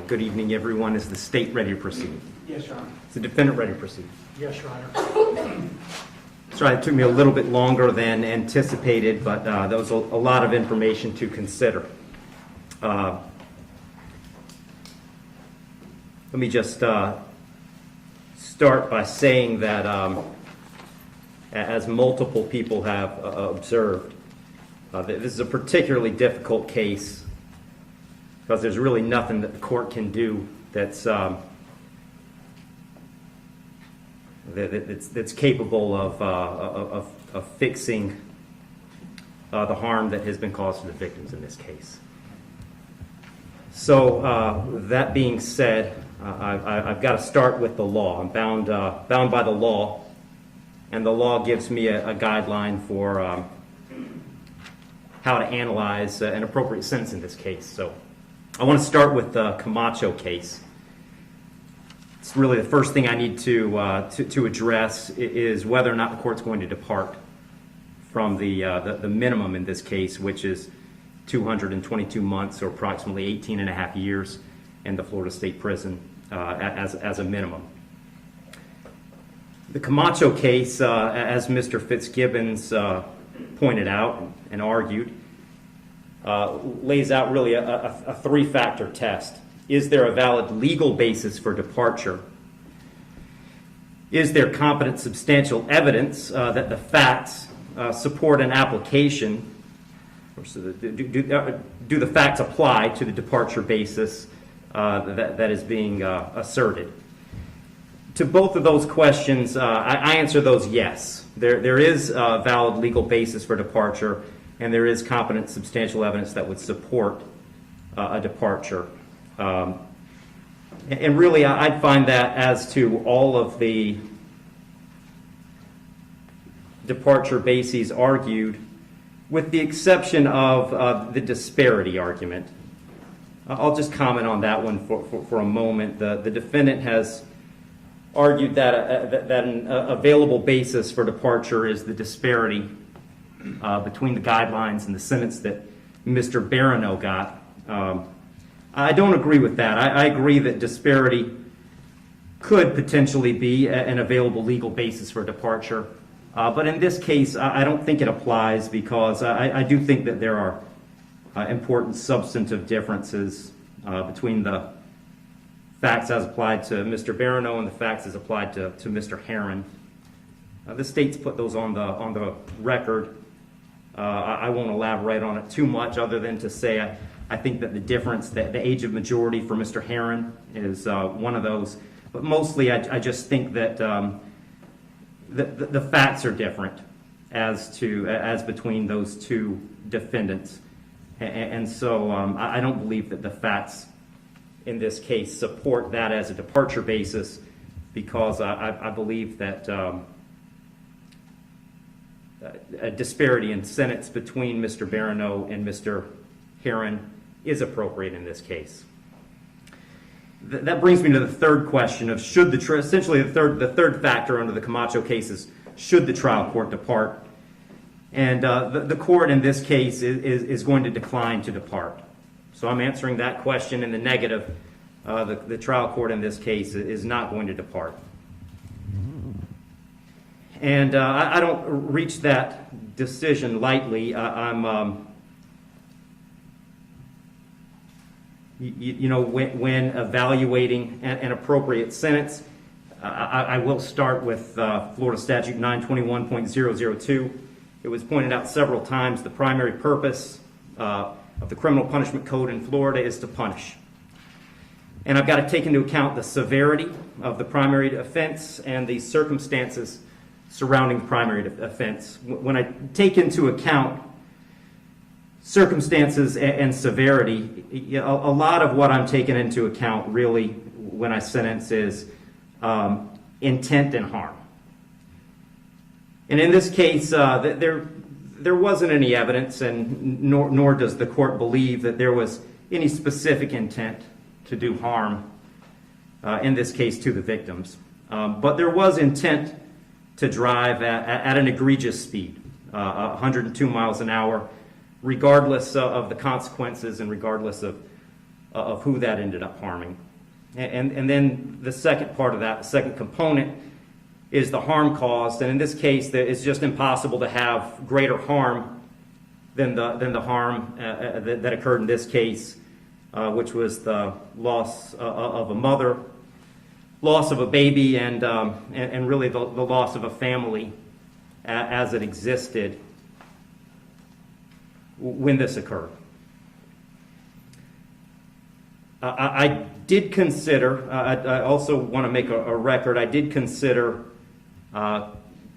Good evening, everyone. Is the state ready to proceed? Yes, Your Honor. Is the defendant ready to proceed? Yes, Your Honor. Sorry, it took me a little bit longer than anticipated, but there was a lot of information to consider. Let me just start by saying that as multiple people have observed, this is a particularly difficult case because there's really nothing that the court can do that's capable of fixing the harm that has been caused to the victims in this case. So that being said, I've got to start with the law. I'm bound by the law, and the law gives me a guideline for how to analyze an appropriate sentence in this case. So I want to start with the Camacho case. It's really the first thing I need to address is whether or not the court's going to depart from the minimum in this case, which is 222 months or approximately 18 and a half years in the Florida State Prison as a minimum. The Camacho case, as Mr. Fitzgibbons pointed out and argued, lays out really a three-factor test. Is there a valid legal basis for departure? Is there competent substantial evidence that the facts support an application? Or do the facts apply to the departure basis that is being asserted? To both of those questions, I answer those yes. There is a valid legal basis for departure, and there is competent substantial evidence that would support a departure. And really, I'd find that as to all of the departure bases argued, with the exception of the disparity argument. I'll just comment on that one for a moment. The defendant has argued that an available basis for departure is the disparity between the guidelines and the sentence that Mr. Barano got. I don't agree with that. I agree that disparity could potentially be an available legal basis for departure. But in this case, I don't think it applies because I do think that there are important substantive differences between the facts as applied to Mr. Barano and the facts as applied to Mr. Herron. The state's put those on the record. I won't elaborate on it too much other than to say I think that the difference, the age of majority for Mr. Herron is one of those. But mostly I just think that the facts are different as between those two defendants. And so I don't believe that the facts in this case support that as a departure basis because I believe that a disparity in sentence between Mr. Barano and Mr. Herron is appropriate in this case. That brings me to the third question of should essentially the third factor under the Camacho case is should the trial court depart? And the court in this case is going to decline to depart. So I'm answering that question in the negative. The trial court in this case is not going to depart. And I don't reach that decision lightly. When evaluating an appropriate sentence, I will start with Florida Statute 921.002. It was pointed out several times the primary purpose of the criminal punishment code in Florida is to punish. And I've got to take into account the severity of the primary offense and the circumstances surrounding the primary offense. When I take into account circumstances and severity, a lot of what I'm taking into account really when I sentence is intent and harm. And in this case, there wasn't any evidence, and nor does the court believe that there was any specific intent to do harm, in this case to the victims. But there was intent to drive at an egregious speed, 102 miles an hour, regardless of the consequences and regardless of of who that ended up harming. And then the second part of that, the second component, is the harm caused. And in this case, it's just impossible to have greater harm than the harm that occurred in this case, which was the loss of a mother, loss of a baby, and really the loss of a family as it existed when this occurred. I did consider, I also want to make a record, I did consider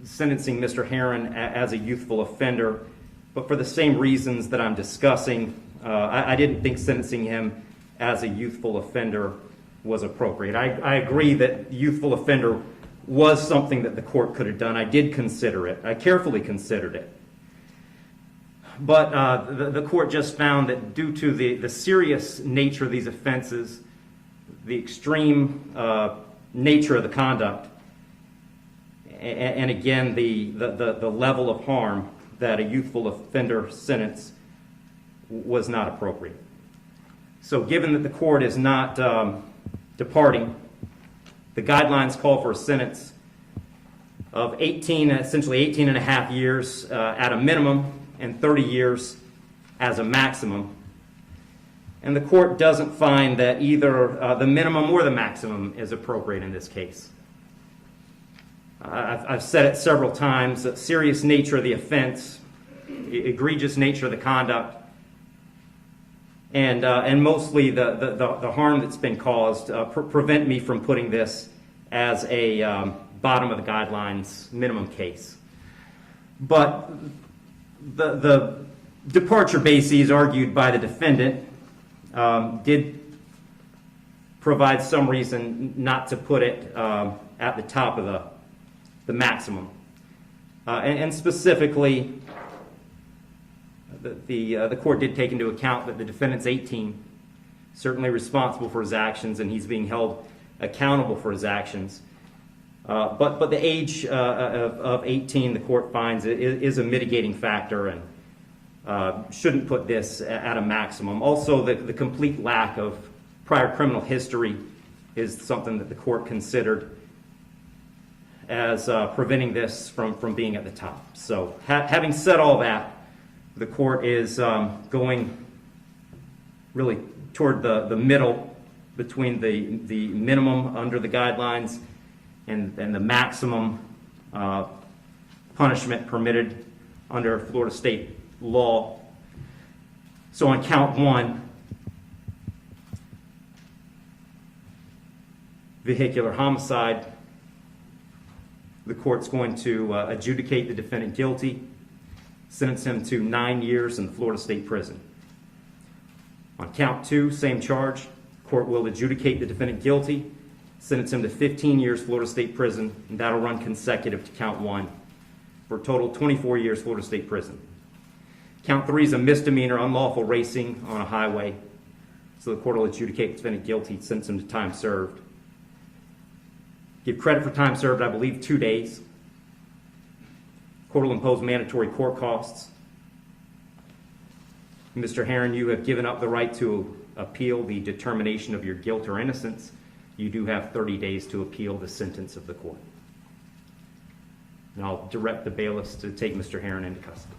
sentencing Mr. Herron as a youthful offender, but for the same reasons that I'm discussing, I didn't think sentencing him as a youthful offender was appropriate. I agree that youthful offender was something that the court could have done. I did consider it. I carefully considered it. But the court just found that due to the serious nature of these offenses, the extreme nature of the conduct, and again, the level of harm, that a youthful offender sentence was not appropriate. So given that the court is not departing, the guidelines call for a sentence of essentially 18 and a half years at a minimum, and 30 years as a maximum. And the court doesn't find that either the minimum or the maximum is appropriate in this case. I've said it several times, that serious nature of the offense, egregious nature of the conduct, and mostly the harm that's been caused prevent me from putting this as a bottom of the guidelines minimum case. But the departure bases argued by the defendant did provide some reason not to put it at the top of the maximum. And specifically, the court did take into account that the defendant's 18, certainly responsible for his actions, and he's being held accountable for his actions. But the age of 18, the court finds is a mitigating factor and shouldn't put this at a maximum. Also, the complete lack of prior criminal history is something that the court considered as preventing this from being at the top. So having said all that, the court is going really toward the middle between the minimum under the guidelines and the maximum punishment permitted under Florida state law. So on count one, vehicular homicide, the court's going to adjudicate the defendant guilty, sentence him to 9 years in the Florida State Prison. On count two, same charge, court will adjudicate the defendant guilty, sentence him to 15 years Florida State Prison, and that'll run consecutive to count one, for a total 24 years Florida State Prison. Count three is a misdemeanor, unlawful racing on a highway, so the court will adjudicate the defendant guilty, sentence him to time served. Give credit for time served, I believe, 2 days. Court will impose mandatory court costs. Mr. Herron, you have given up the right to appeal the determination of your guilt or innocence. You do have 30 days to appeal the sentence of the court. And I'll direct the bailiffs to take Mr. Herron into custody.